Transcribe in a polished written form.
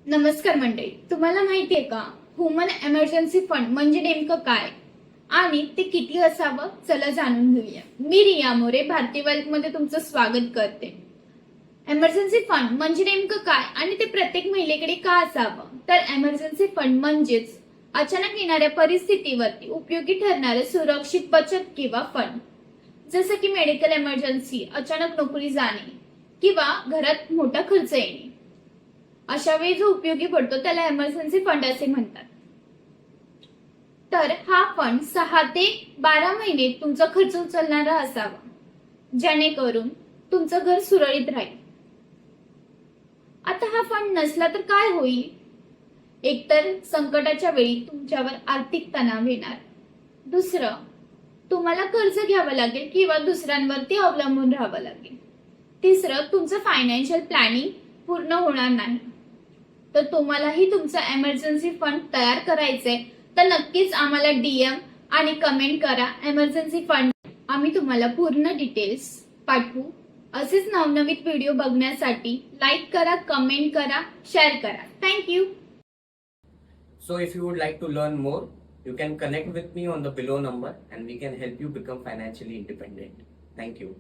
नमस्कार मंडळी, तुम्हाला माहितीये का ह्युमन एमर्जन्सी फंड म्हणजे नेमकं काय आणि ते किती असावं? चला जाणून घेऊया. मी रिया मोरे भारतीय वेल्थ मध्ये तुमचं स्वागत करते. एमर्जन्सी फंड म्हणजे नेमकं काय आणि ते प्रत्येक महिलेकडे का असावं? तर एमर्जन्सी फंड म्हणजेच अचानक येणाऱ्या परिस्थितीवरती उपयोगी ठरणारे सुरक्षित बचत किंवा फंड. जसं की मेडिकल एमर्जन्सी, अचानक नोकरी जाणे किंवा घरात मोठा खर्च येणे, अशा वेळी जो उपयोगी पडतो त्याला एमर्जन्सी फंड असे म्हणतात. तर हा फंड 6 ते 12 महिने तुमचा खर्च उचलणारा असावा, जेणेकरून तुमचं घर सुरळीत राहील. आता हा फंड नसला तर काय होईल? एकतर संकटाच्या वेळी तुमच्यावर आर्थिक तणाव येणार. दुसरं, तुम्हाला कर्ज घ्यावं लागेल किंवा दुसऱ्यांवरती अवलंबून राहावं लागेल. तिसरं, तुमचं फायनान्शियल प्लॅनिंग पूर्ण होणार नाही. तर तुम्हालाही तुमचा एमर्जन्सी फंड तयार करायचंय तर नक्कीच आम्हाला डीएम आणि कमेंट करा एमर्जन्सी फंड. आम्ही तुम्हाला पूर्ण डिटेल्स पाठवू. असेच नवनवीन व्हिडिओ बघण्यासाठी लाईक करा, कमेंट करा, शेअर करा. Thank you. So if you would like to learn more, you can connect with me on the below number and we can help you become financially independent. Thank you.